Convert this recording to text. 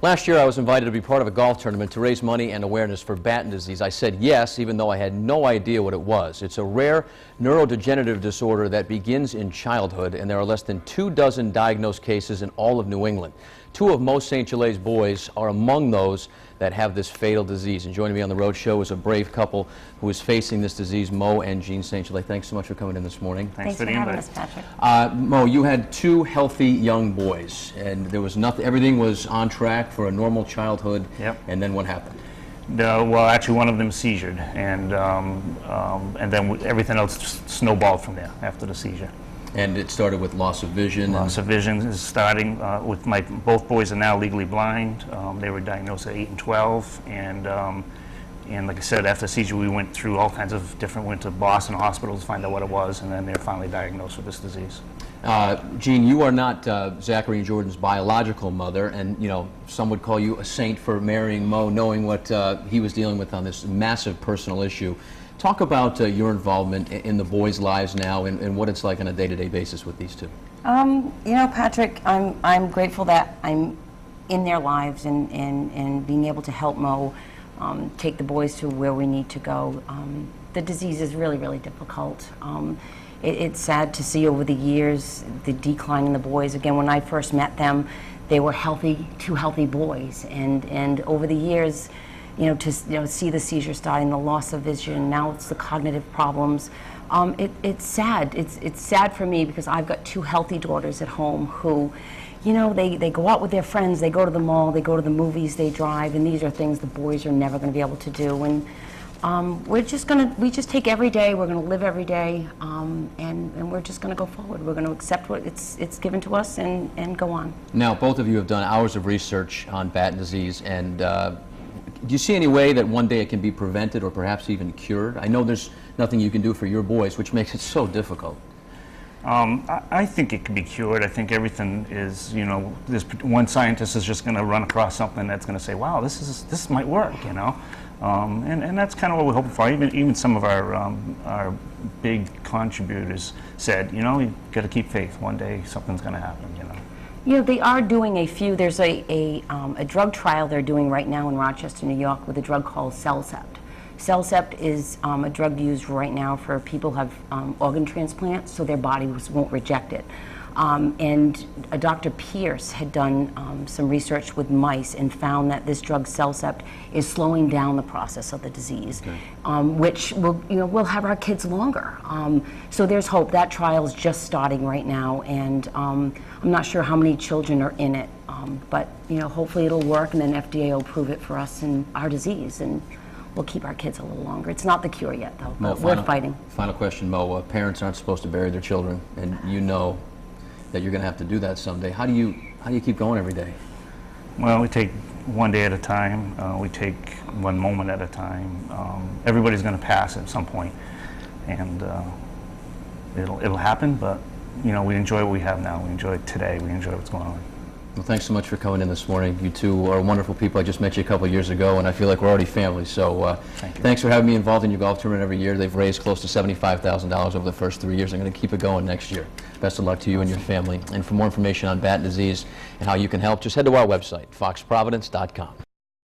Last year, I was invited to be part of a golf tournament to raise money and awareness for Batten disease. I said yes, even though I had no idea what it was. It's a rare neurodegenerative disorder that begins in childhood, and there are less than 24 diagnosed cases in all of New England. 2 of Moe St. Gelais' boys are among those that have this fatal disease. And joining me on the road show is a brave couple who is facing this disease, Moe and Jean St.Gelais. Thanks so much for coming in this morning. Thanks for having us, Patrick. Moe, you had 2 healthy young boys, and there was nothing. Everything was on track for a normal childhood. Yep. And then what happened? Well, actually, one of them seizured, and then everything else just snowballed from there after the seizure. And it started with loss of vision. Loss of vision is starting with both boys are now legally blind. They were diagnosed at 8 and 12, and like I said, after the seizure, we went through all kinds of went to Boston hospitals to find out what it was, and then they were finally diagnosed with this disease. Jean, you are not Zachary and Jordan's biological mother, and some would call you a saint for marrying Moe, knowing what he was dealing with on this massive personal issue. Talk about your involvement in the boys' lives now and what it's like on a day-to-day basis with these 2. Patrick, I'm grateful that I'm in their lives and being able to help Moe take the boys to where we need to go. The disease is really, really difficult. It's sad to see over the years the decline in the boys. Again, when I first met them, they were healthy, 2 healthy boys, and over the years, to see the seizure starting, the loss of vision, now it's the cognitive problems. It's sad. It's sad for me because I've got 2 healthy daughters at home who, they go out with their friends, they go to the mall, they go to the movies, they drive, and these are things the boys are never going to be able to do. And we just take every day, we're going to live every day, and we're just going to go forward. We're going to accept what it's given to us and go on. Now, both of you have done hours of research on Batten disease, and do you see any way that one day it can be prevented or perhaps even cured? I know there's nothing you can do for your boys, which makes it so difficult. I think it can be cured. I think everything is, this one scientist is just going to run across something that's going to say, wow, this might work, and that's kind of what we're hoping for. Even some of our big contributors said, you got to keep faith. One day something's going to happen, They are doing a few. There's a drug trial they're doing right now in Rochester, New York, with a drug called Cellcept. Cellcept is a drug used right now for people who have organ transplants, so their bodies won't reject it. And Dr. Pierce had done some research with mice and found that this drug Cellcept is slowing down the process of the disease, which will have our kids longer. So there's hope. That trial is just starting right now, and I'm not sure how many children are in it, but hopefully it'll work, and then FDA will approve it for us and our disease, and we'll keep our kids a little longer. It's not the cure yet, though. Moe, we're fighting. Final question, Moe. Parents aren't supposed to bury their children, and you know that you're going to have to do that someday. How do you keep going every day? Well, we take one day at a time. We take one moment at a time. Everybody's going to pass at some point, and it'll happen. But we enjoy what we have now. We enjoy today. We enjoy what's going on. Well, thanks so much for coming in this morning. You 2 are wonderful people. I just met you a couple of years ago, and I feel like we're already family. So thanks for having me involved in your golf tournament every year. They've raised close to $75,000 over the first 3 years. I'm going to keep it going next year. Best of luck to you and your family. And for more information on Batten disease and how you can help, just head to our website, foxprovidence.com.